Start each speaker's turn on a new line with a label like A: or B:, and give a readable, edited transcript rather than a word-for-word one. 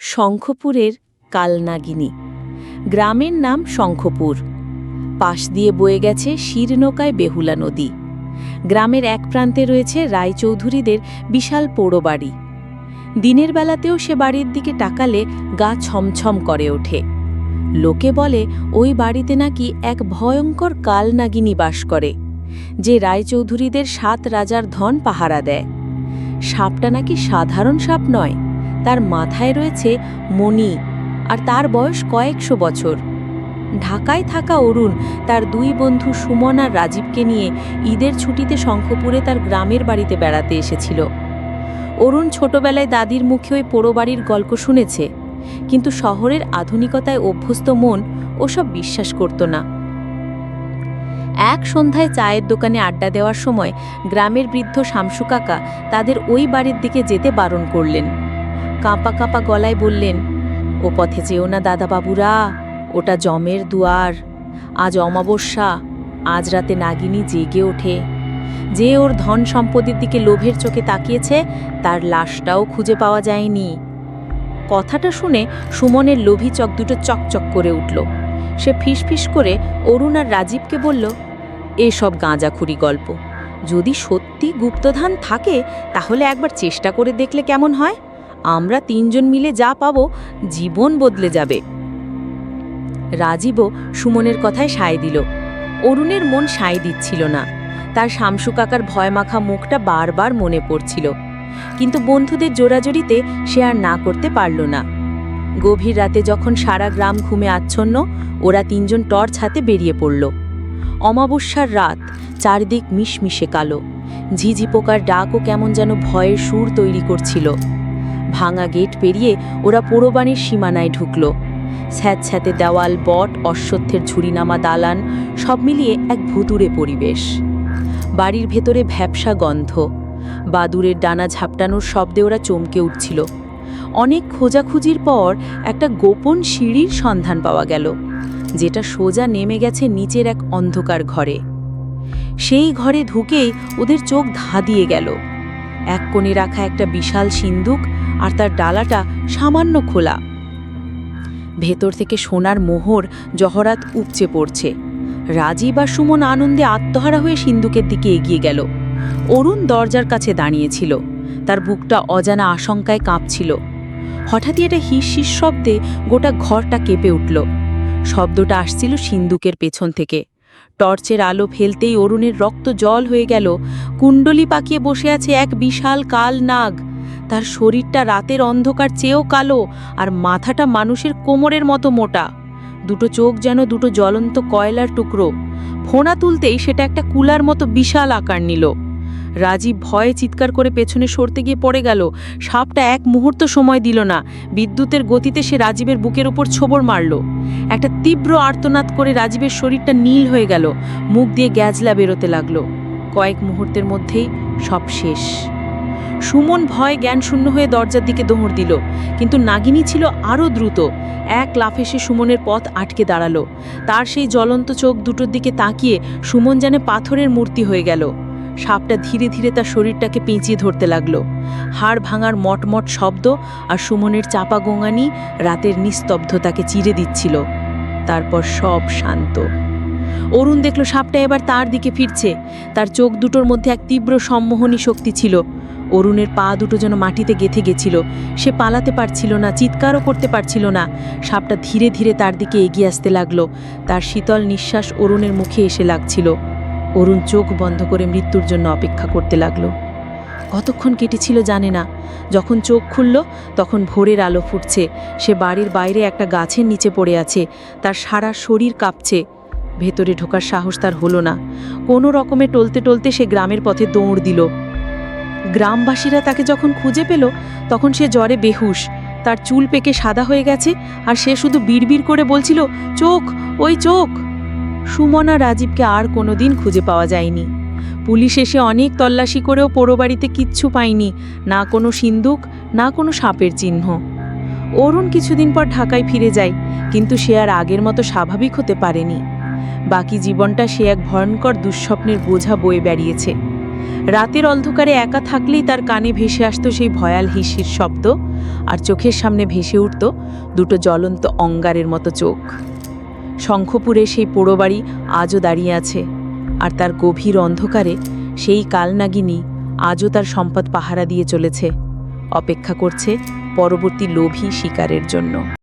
A: শঙ্খপুরের কালনাগিনী। গ্রামের নাম শঙ্খপুর। পাশ দিয়ে বয়ে গেছে শিরনৌকায় বেহুলা নদী। গ্রামের এক প্রান্তে রয়েছে রায়চৌধুরীদের বিশাল পোড়ো বাড়ি। দিনের বেলাতেও সে বাড়ির দিকে তাকালে গা ছমছম করে ওঠে। লোকে বলে ওই বাড়িতে নাকি এক ভয়ঙ্কর কালনাগিনী বাস করে, যে রায়চৌধুরীদের 7 রাজার ধন পাহারা দেয়। সাপটা নাকি সাধারণ সাপ নয়, তার মাথায় রয়েছে মণি, আর তার বয়স কয়েকশো বছর। ঢাকায় থাকা অরুণ তার 2 বন্ধু সুমন আর রাজীবকে নিয়ে ঈদের ছুটিতে শঙ্খপুরে তার গ্রামের বাড়িতে বেড়াতে এসেছিল। অরুণ ছোটবেলায় দাদির মুখে ওই পোড়ো বাড়ির গল্প শুনেছে, কিন্তু শহরের আধুনিকতায় অভ্যস্ত মন ওসব বিশ্বাস করত না। এক সন্ধ্যায় চায়ের দোকানে আড্ডা দেওয়ার সময় গ্রামের বৃদ্ধ শামসু কাকা তাদের ওই বাড়ির দিকে যেতে বারণ করলেন। কাঁপা কাঁপা গলায় বললেন, ও পথে যেও না দাদা বাবুরা, ওটা যমের দুয়ার। আজ অমাবস্যা, আজ রাতে নাগিনী জেগে ওঠে। যে ওর ধন সম্পদের দিকে লোভের চোখে তাকিয়েছে, তার লাশটাও খুঁজে পাওয়া যায়নি। কথাটা শুনে সুমনের লোভী চোখ দুটো চকচক করে উঠল। সে ফিসফিস করে অরুণ আর রাজীবকে বলল, এসব গাঁজাখুরি গল্প। যদি সত্যি গুপ্তধন থাকে তাহলে একবার চেষ্টা করে দেখলে কেমন হয়? আমরা 3 জন মিলে যা পাবো, জীবন বদলে যাবে। রাজীবও সুমনের কথায় সায় দিল। অরুণের মন সায় দিচ্ছিল না। তার শামসু কাকার ভয়মাখা মুখটা বারবার মনে পড়ছিল, কিন্তু বন্ধুদের জোরাজোরিতে সে আর না করতে পারল না। গভীর রাতে যখন সারা গ্রাম ঘুমে আচ্ছন্ন, ওরা 3 জন টর্চ হাতে বেরিয়ে পড়ল। অমাবস্যার রাত, চারদিক মিশমিশে কালো। ঝিঝি পোকার ডাকও কেমন যেন ভয়ের সুর তৈরি করছিল। ভাঙা গেট পেরিয়ে ওরা পোড়োবাড়ির সীমানায় ঢুকল। স্যাঁতস্যাঁতে দেওয়াল, বট, অশ্বত্থের ঝুড়িনামা দালান, সব মিলিয়ে এক ভুতুড়ে পরিবেশ। বাড়ির ভেতরে ভ্যাপসা গন্ধ, বাদুড়ের ডানা ঝাপটানোর শব্দে ওরা চমকে উঠছিল। অনেক খোঁজাখুঁজির পর একটা গোপন সিঁড়ির সন্ধান পাওয়া গেল, যেটা সোজা নেমে গেছে নিচের এক অন্ধকার ঘরে। সেই ঘরে ঢুকেই ওদের চোখ ধাঁধিয়ে গেল। এক কোণে রাখা একটা বিশাল সিন্দুক, আর তার ডালাটা সামান্য খোলা। ভেতর থেকে সোনার মোহর জহরাত উপচে পড়ছে। রাজীব আর সুমন আনন্দে আত্মহারা হয়ে সিন্দুকের দিকে এগিয়ে গেল। অরুণ দরজার কাছে দাঁড়িয়েছিল, তার বুকটা অজানা আশঙ্কায় কাঁপছিল। হঠাৎই একটা হিস শব্দে গোটা ঘরটা কেঁপে উঠল। শব্দটা আসছিল সিন্দুকের পেছন থেকে। টর্চের আলো ফেলতেই অরুণের রক্ত জল হয়ে গেল। কুণ্ডলি পাকিয়ে বসে আছে এক বিশাল কাল নাগ। তার শরীরটা রাতের অন্ধকার চেয়েও কালো, আর মাথাটা মানুষের কোমরের মতো মোটা। 2 চোখ যেন 2 জ্বলন্ত কয়লার টুকরো। ফোনা তুলতেই সেটা একটা কুলার মতো বিশাল আকার নিল। রাজীব ভয়ে চিৎকার করে পেছনে সরতে গিয়ে পড়ে গেল। সাপটা এক মুহূর্ত সময় দিল না। বিদ্যুতের গতিতে সে রাজীবের বুকের উপর ছোবড় মারল। একটা তীব্র আর্তনাদ করে রাজীবের শরীরটা নীল হয়ে গেল। মুখ দিয়ে গ্যাজলা বেরোতে লাগলো। কয়েক মুহূর্তের মধ্যেই সব শেষ। সুমন ভয়ে জ্ঞানশূন্য হয়ে দরজার দিকে দৌড় দিল, কিন্তু নাগিনী ছিল আরও দ্রুত। এক লাফে সে সুমনের পথ আটকে দাঁড়ালো। তার সেই জ্বলন্ত চোখ দুটোর দিকে তাকিয়ে সুমন যেন পাথরের মূর্তি হয়ে গেল। সাপটা ধীরে ধীরে তার শরীরটাকে পেঁচিয়ে ধরতে লাগলো। হাড় ভাঙার মটমট শব্দ আর সুমনের চাপা গোঙানি রাতের নিস্তব্ধতাকে চিরে দিচ্ছিল। তারপর সব শান্ত। অরুণ দেখল সাপটা এবার তার দিকে ফিরছে। তার চোখ দুটোর মধ্যে এক তীব্র সম্মোহনী শক্তি ছিল। অরুণের পা দুটো যেন মাটিতে গেঁথে গেছিল। সে পালাতে পারছিল না, চিৎকারও করতে পারছিল না। সাপটা ধীরে ধীরে তার দিকে এগিয়ে আসতে লাগলো। তার শীতল নিঃশ্বাস অরুণের মুখে এসে লাগছিল। অরুণ চোখ বন্ধ করে মৃত্যুর জন্য অপেক্ষা করতে লাগলো। কতক্ষণ কেটেছিল জানে না। যখন চোখ খুলল তখন ভোরের আলো ফুটছে। সে বাড়ির বাইরে একটা গাছের নিচে পড়ে আছে। তার সারা শরীর কাঁপছে। ভেতরে ঢোকার সাহস তার হলো না। কোনো রকমে টলতে টলতে সে গ্রামের পথে দৌড় দিল। গ্রামবাসীরা তাকে যখন খুঁজে পেল তখন সে জ্বরে বেহুশ। তার চুল পেকে সাদা হয়ে গেছে, আর সে শুধু বিড়বিড় করে বলছিল, চোখ, ওই চোখ। সুমন আর রাজীবকে আর কোনোদিন খুঁজে পাওয়া যায়নি। পুলিশ এসে অনেক তল্লাশি করেও পোড়ো বাড়িতে কিচ্ছু পায়নি, না কোনো সিন্দুক, না কোনো সাপের চিহ্ন। অরুণ কিছুদিন পর ঢাকায় ফিরে যায়, কিন্তু সে আর আগের মতো স্বাভাবিক হতে পারেনি। বাকি জীবনটা সে এক ভয়ঙ্কর দুঃস্বপ্নের বোঝা বয়ে বেরিয়েছে। রাতের অন্ধকারে একা থাকলেই তার কানে ভেসে আসতো সেই ভয়াল হিসির শব্দ, আর চোখের সামনে ভেসে উঠত দুটো জ্বলন্ত অঙ্গারের মতো চোখ। শঙ্খপুরে সেই পোড়ো বাড়ি আজও দাঁড়িয়ে আছে, আর তার গভীর অন্ধকারে সেই কালনাগিনী আজও তার সম্পদ পাহারা দিয়ে চলেছে, অপেক্ষা করছে পরবর্তী লোভী শিকারের জন্য।